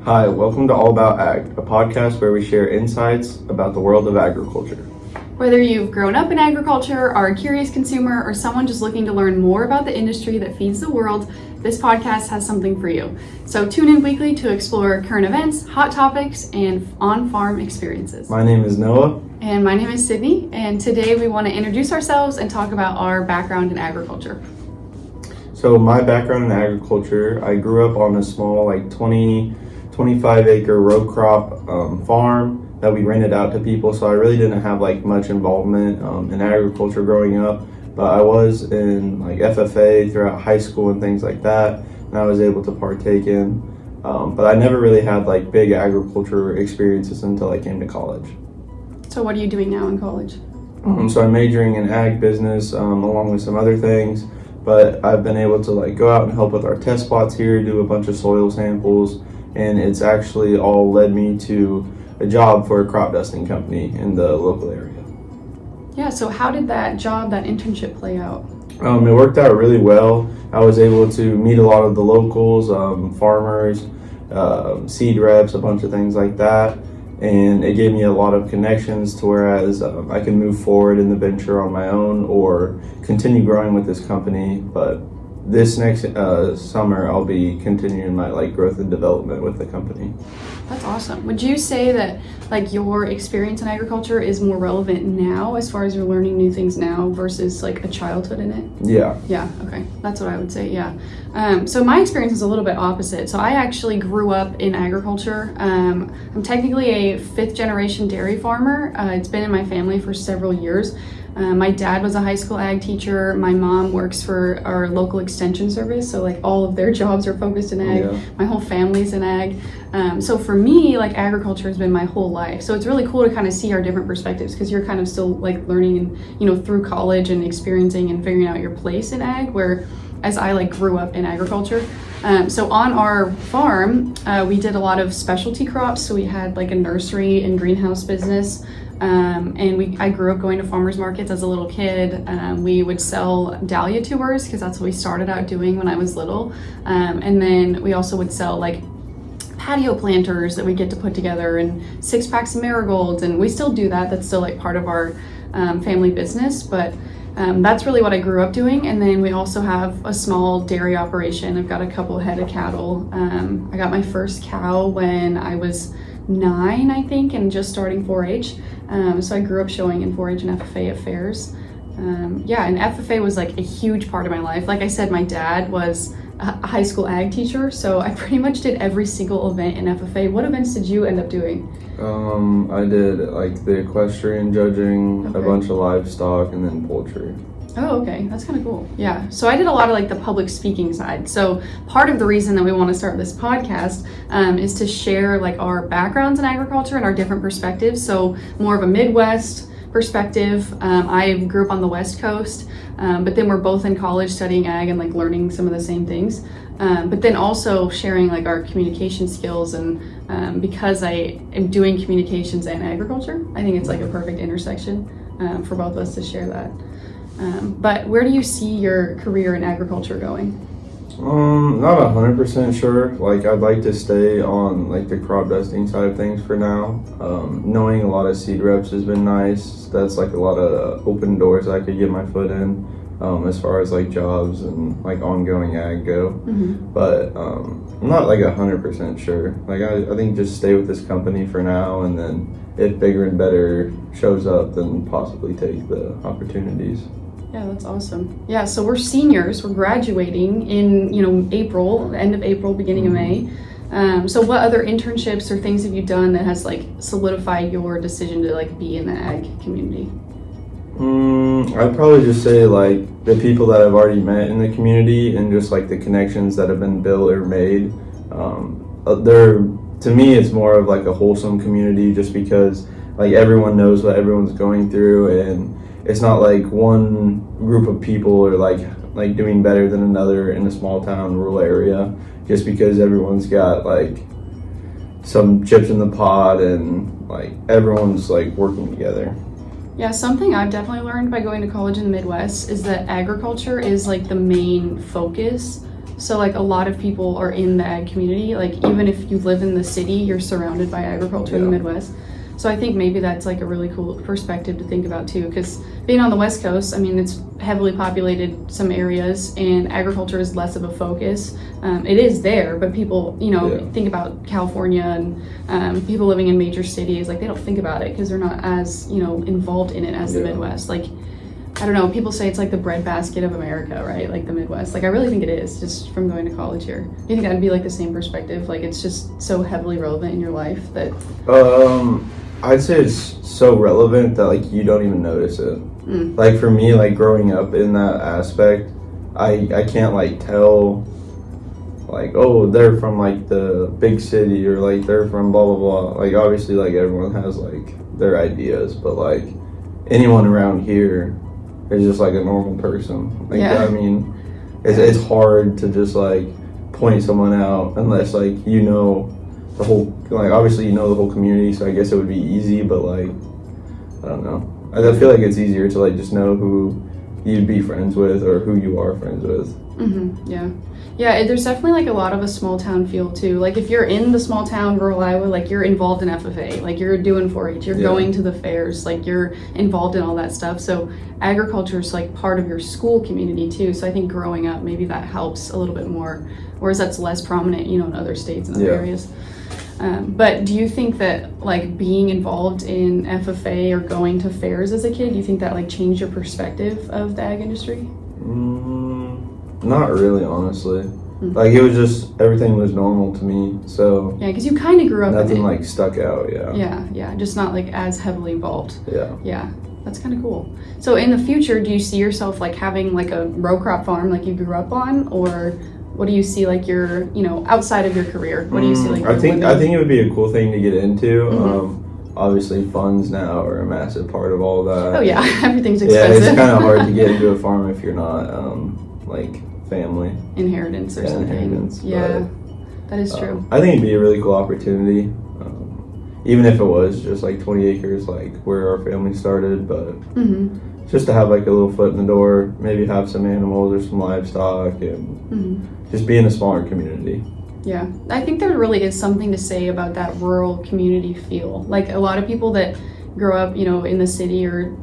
Hi, welcome to All About Ag, a podcast where we share insights about the world of agriculture. Whether you've grown up in agriculture, are a curious consumer, or someone just looking to learn more about the industry that feeds the world, this podcast has something for you. So tune in weekly to explore current events, hot topics, and on-farm experiences. My name is Noah. And my name is Sydney, and today we want to introduce ourselves and talk about our background in agriculture. So my background in agriculture, I grew up on a small 25 acre row crop farm that we rented out to people, so I really didn't have much involvement in agriculture growing up, but I was in FFA throughout high school and things like that, and I was able to partake in, but I never really had big agriculture experiences until I came to college. So what are you doing now in college? So I'm majoring in ag business along with some other things, but I've been able to go out and help with our test plots here, do a bunch of soil samples, and it's actually all led me to a job for a crop dusting company in the local area. Yeah, so how did that internship play out? It worked out really well. I was able to meet a lot of the locals, farmers, seed reps, a bunch of things like that, and it gave me a lot of connections to whereas I can move forward in the venture on my own or continue growing with this company. But this next summer, I'll be continuing my growth and development with the company. That's awesome. Would you say that your experience in agriculture is more relevant now as far as you're learning new things now versus a childhood in it? Yeah. Yeah, okay. That's what I would say, yeah. So my experience is a little bit opposite. So I actually grew up in agriculture. I'm technically a fifth generation dairy farmer. It's been in my family for several years. My dad was a high school ag teacher. My mom works for our local extension service, so all of their jobs are focused in ag. Yeah. My whole family's in ag. So for me, agriculture has been my whole life. So it's really cool to kind of see our different perspectives because you're kind of still learning and through college and experiencing and figuring out your place in ag, where as I grew up in agriculture. So on our farm, we did a lot of specialty crops. So we had a nursery and greenhouse business. I grew up going to farmers markets as a little kid. We would sell dahlia tubers because that's what we started out doing when I was little. And then we also would sell patio planters that we get to put together and 6-packs of marigolds. And we still do that. That's still part of our family business. But that's really what I grew up doing. And then we also have a small dairy operation. I've got a couple head of cattle. I got my first cow when I was 9, I think, and just starting 4-H. So I grew up showing in 4-H and FFA at fairs. And FFA was a huge part of my life. Like I said, my dad was a high school ag teacher, so I pretty much did every single event in FFA. What events did you end up doing? I did the equestrian judging, Okay. a bunch of livestock, and then poultry. Oh, okay. That's kind of cool. Yeah. So I did a lot of the public speaking side. So part of the reason that we want to start this podcast is to share our backgrounds in agriculture and our different perspectives. So more of a Midwest perspective. I grew up on the West Coast, but then we're both in college studying ag and learning some of the same things. But then also sharing our communication skills and because I am doing communications and agriculture, I think it's a perfect intersection for both of us to share that. But where do you see your career in agriculture going? Not 100% sure. I'd like to stay on the crop dusting side of things for now. Knowing a lot of seed reps has been nice. That's a lot of open doors I could get my foot in as far as jobs and ongoing ag go. Mm-hmm. But I'm not 100% sure. I think just stay with this company for now, and then if bigger and better shows up, then possibly take the opportunities. Yeah, that's awesome. Yeah, so we're seniors. We're graduating in April, end of April, beginning of May. So what other internships or things have you done that has solidified your decision to be in the ag community? I'd probably just say the people that I've already met in the community and just the connections that have been built or made. To me, it's more of a wholesome community just because everyone knows what everyone's going through, and it's not one group of people are doing better than another in a small town rural area just because everyone's got some chips in the pot and everyone's working together. Yeah, something I've definitely learned by going to college in the Midwest is that agriculture is the main focus. So like a lot of people are in the ag community. Like even if you live in the city, you're surrounded by agriculture in the Yeah. Midwest. So I think maybe that's like a really cool perspective to think about too, because being on the West Coast, I mean, it's heavily populated some areas and agriculture is less of a focus. It is there, but people, Yeah. think about California and people living in major cities, like they don't think about it because they're not as, involved in it as the Yeah. Midwest. Like, I don't know, people say it's like the breadbasket of America, right? Like the Midwest. Like I really think it is, just from going to college here. Do you think that'd be like the same perspective? Like it's just so heavily relevant in your life that I'd say it's so relevant that like you don't even notice it. Mm. Like for me, like growing up in that aspect, I can't like tell like, oh, they're from like the big city or like they're from blah blah blah. Like obviously like everyone has like their ideas, but like anyone around here is just like a normal person. Like Yeah. I mean, it's hard to just like point someone out unless like you know the whole, like obviously you know the whole community, so I guess it would be easy, but like I don't know. I feel like it's easier to like just know who you'd be friends with or who you are friends with. Yeah. Yeah, there's definitely like a lot of a small town feel too. Like if you're in the small town, rural Iowa, like you're involved in FFA, like you're doing 4-H, you're Yeah. going to the fairs, like you're involved in all that stuff. So agriculture is like part of your school community too. So I think growing up, maybe that helps a little bit more, whereas that's less prominent, in other states and other Yeah. areas. But do you think that like being involved in FFA or going to fairs as a kid, do you think that like changed your perspective of the ag industry? Not really, honestly. Like it was just everything was normal to me, so Yeah, because you kind of grew up in nothing it. like stuck out. Yeah, just not like as heavily involved. Yeah. Yeah, that's kind of cool. So in the future, do you see yourself like having like a row crop farm like you grew up on, or what do you see like your, outside of your career? What do you see like? I think living- it would be a cool thing to get into. Mhm. Obviously, funds now are a massive part of all that. Oh yeah, everything's Yeah, expensive. it's kind of hard to get into a farm if you're not like family. Inheritance or Yeah, something. inheritance, Yeah, but, that is true. I think it'd be a really cool opportunity, even if it was just like 20 acres, like where our family started. But hmm just to have like a little foot in the door, maybe have some animals or some livestock, and hmm just be in a smaller community. Yeah, I think there really is something to say about that rural community feel. Like a lot of people that grow up, in the city or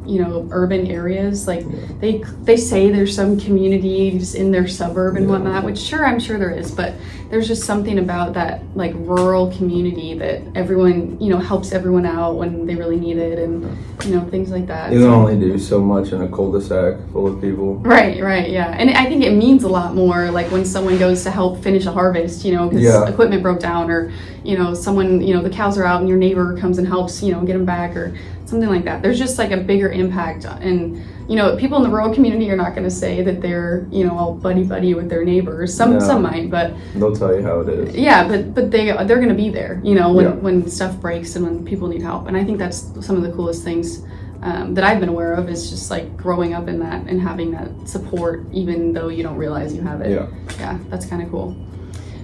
urban areas, like they say there's some community just in their suburb and Yeah. whatnot, which sure I'm sure there is, but there's just something about that like rural community that everyone helps everyone out when they really need it, and things like that. You can only do so much in a cul-de-sac full of people. Right, yeah. And I think it means a lot more like when someone goes to help finish a harvest, because Yeah. equipment broke down, or, someone, the cows are out and your neighbor comes and helps, get them back or something like that. There's just like a bigger impact. And, people in the rural community are not going to say that they're, all buddy with their neighbors. Some No. might, but They'll tell you how it is. yeah, but they're going to be there, when, Yeah. when stuff breaks and when people need help. And I think that's some of the coolest things that I've been aware of, is just like growing up in that and having that support, even though you don't realize you have it. Yeah. That's kind of cool.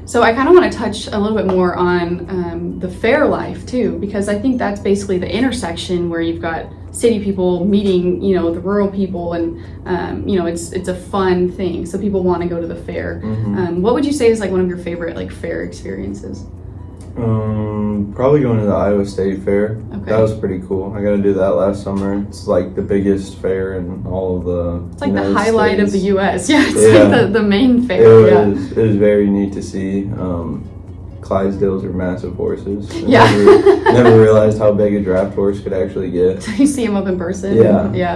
So I kind of want to touch a little bit more on the fair life too, because I think that's basically the intersection where you've got city people meeting, the rural people, and it's a fun thing. So people want to go to the fair. What would you say is like one of your favorite like fair experiences? Probably going to the Iowa State Fair. Okay. That was pretty cool. I got to do that last summer. It's like the biggest fair in all of the. It's like the United highlight of States. the U.S. Yeah, it's Yeah. like the main It fair. was very neat to see. Clydesdales are massive horses. I Yeah. never realized how big a draft horse could actually get. You see them up in person. Yeah. Yeah.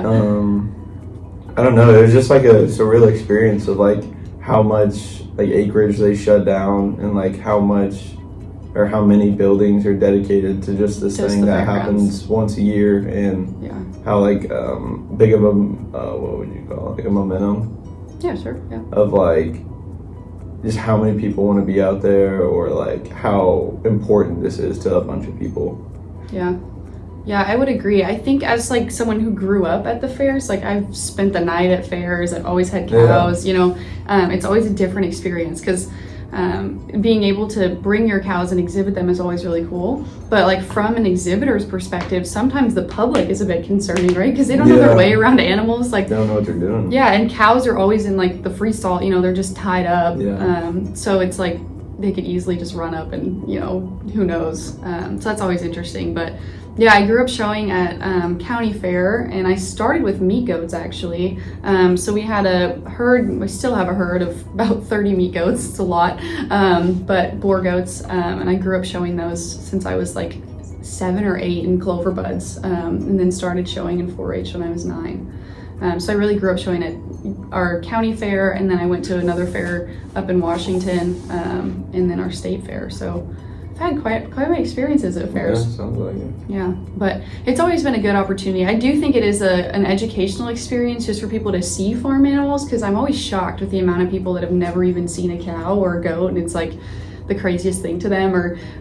I don't know. It was just like a surreal experience of like how much like acreage they shut down, and like how much or how many buildings are dedicated to just this Just thing the that fairgrounds. happens once a year, and Yeah. how like big of a what would you call it, like a momentum Yeah, sure. Yeah. of like just how many people want to be out there, or like how important this is to a bunch of people. Yeah. Yeah, I would agree. I think as like someone who grew up at the fairs, like I've spent the night at fairs, I've always had Yeah. cows, it's always a different experience because being able to bring your cows and exhibit them is always really cool. But like from an exhibitor's perspective, sometimes the public is a bit concerning, right? Because they don't know their way around animals. Like they don't know what they're doing. Yeah, and cows are always in like the free stall. You know, they're just tied up. Yeah. So it's like they could easily just run up and, you know, who knows. So that's always interesting. But yeah, I grew up showing at County Fair, and I started with meat goats actually. So we had a herd, we still have a herd of about 30 meat goats. It's a lot, but boar goats, and I grew up showing those since I was like 7 or 8 in Clover Buds, and then started showing in 4-H when I was 9. So I really grew up showing at our county fair, and then I went to another fair up in Washington, and then our state fair. So I've had quite my experiences at fairs. Yeah, sounds like it. Yeah, but it's always been a good opportunity. I do think it is an educational experience just for people to see farm animals, because I'm always shocked with the amount of people that have never even seen a cow or a goat, and it's like the craziest thing to them.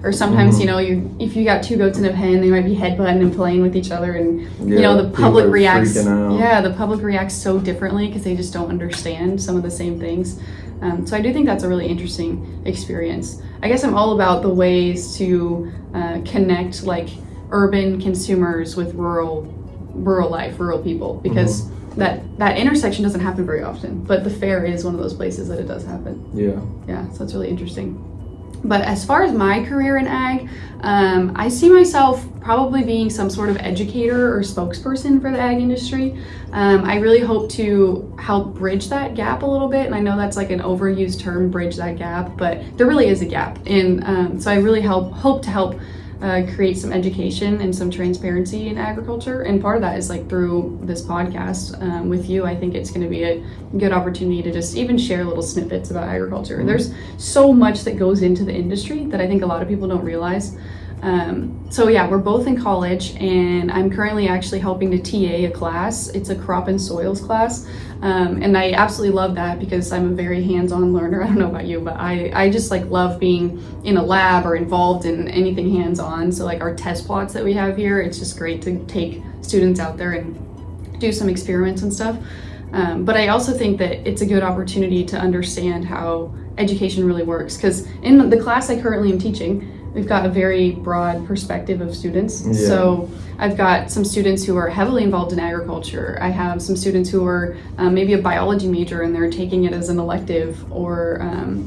Or sometimes, you know, if you got 2 goats in a pen, they might be headbutting and playing with each other, and you know, the public reacts. Yeah, the public reacts so differently because they just don't understand some of the same things. So I do think that's a really interesting experience. I guess I'm all about the ways to connect like urban consumers with rural life, rural people, because that intersection doesn't happen very often, but the fair is one of those places that it does happen. Yeah, so it's really interesting. But as far as my career in ag, I see myself probably being some sort of educator or spokesperson for the ag industry. I really hope to help bridge that gap a little bit. And I know that's like an overused term, bridge that gap, but there really is a gap. And so I really hope to help create some education and some transparency in agriculture. And part of that is like through this podcast with you. I think it's going to be a good opportunity to just even share little snippets about agriculture. There's so much that goes into the industry that I think a lot of people don't realize. So yeah, we're both in college, and I'm currently actually helping to TA a class. It's a crop and soils class. And I absolutely love that because I'm a very hands-on learner. I don't know about you, but I just like love being in a lab or involved in anything hands-on. So like our test plots that we have here, it's just great to take students out there and do some experiments and stuff. But I also think that it's a good opportunity to understand how education really works, because in the class I currently am teaching, we've got a very broad perspective of students. Yeah. So I've got some students who are heavily involved in agriculture. I have some students who are maybe a biology major and they're taking it as an elective, or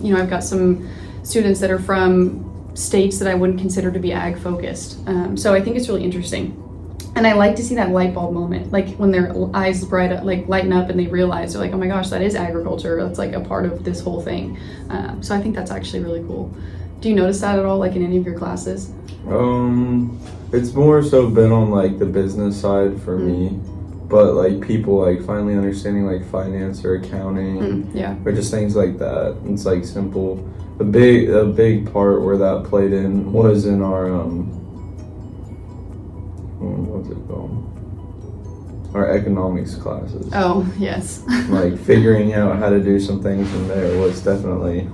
you know, I've got some students that are from states that I wouldn't consider to be ag focused. So I think it's really interesting. And I like to see that light bulb moment, like when their eyes lighten up and they realize, they're like, oh my gosh, that is agriculture. That's like a part of this whole thing. So I think that's actually really cool. Do you notice that at all, like in any of your classes? It's more so been on like the business side for me, but like people like finally understanding like finance or accounting, or just things like that. It's like simple. A big part where that played in was in our what's it called? Our economics classes. Oh yes. Like figuring out how to do some things in there was definitely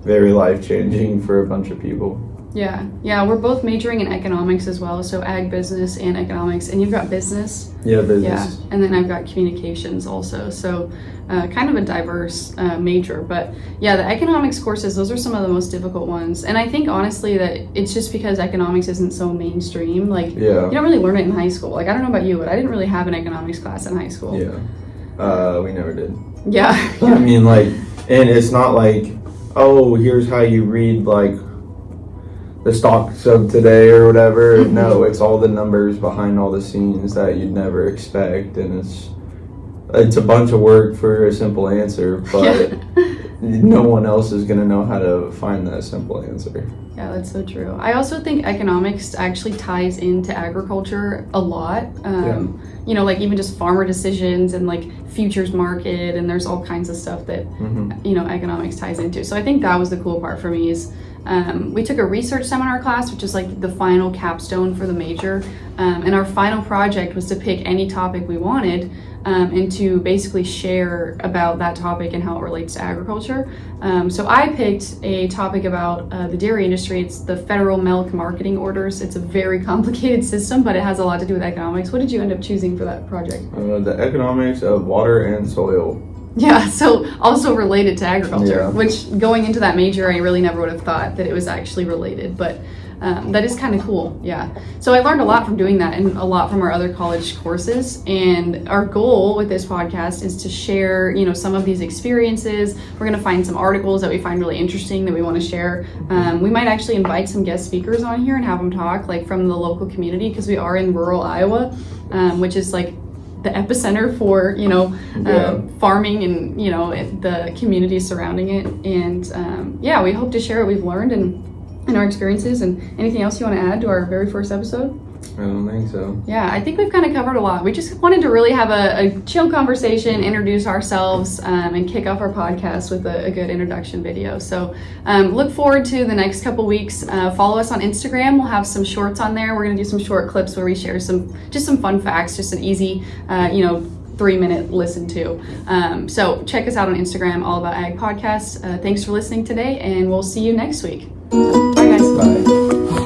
very life-changing for a bunch of people. Yeah, we're both majoring in economics as well, so ag business and economics, and you've got business. Yeah, business. Yeah, and then I've got communications also, so kind of a diverse major. But yeah, the economics courses, those are some of the most difficult ones, and I think honestly that it's just because economics isn't so mainstream. Like, you don't really learn it in high school. Like, I don't know about you, but I didn't really have an economics class in high school. Yeah, we never did. Yeah. I mean, like, and it's not like, oh, here's how you read like the stocks of today or whatever. No, it's all the numbers behind all the scenes that you'd never expect, and it's a bunch of work for a simple answer, but no one else is going to know how to find that simple answer. Yeah, that's so true. I also think economics actually ties into agriculture a lot. You know, like even just farmer decisions and like futures market, and there's all kinds of stuff that, you know, economics ties into. So I think that was the cool part for me is we took a research seminar class, which is like the final capstone for the major. And our final project was to pick any topic we wanted and to basically share about that topic and how it relates to agriculture. So I picked a topic about the dairy industry. It's the federal milk marketing orders. It's a very complicated system, but it has a lot to do with economics. What did you end up choosing for that project? The economics of water and soil. Yeah, so also related to agriculture, Yeah. which going into that major, I really never would have thought that it was actually related, but that is kind of cool. Yeah. So I learned a lot from doing that and a lot from our other college courses. And our goal with this podcast is to share, some of these experiences. We're going to find some articles that we find really interesting that we want to share. We might actually invite some guest speakers on here and have them talk like from the local community, because we are in rural Iowa, which is like the epicenter for farming and the communities surrounding it. And we hope to share what we've learned and our experiences. And anything else you want to add to our very first episode? I don't think so. Yeah, I think we've kind of covered a lot. We just wanted to really have a chill conversation, introduce ourselves, and kick off our podcast with a good introduction video. So look forward to the next couple weeks. Follow us on Instagram. We'll have some shorts on there. We're going to do some short clips where we share some fun facts, just an easy, 3-minute listen to. So check us out on Instagram, All About Ag Podcast. Thanks for listening today, and we'll see you next week. Bye, guys. Bye.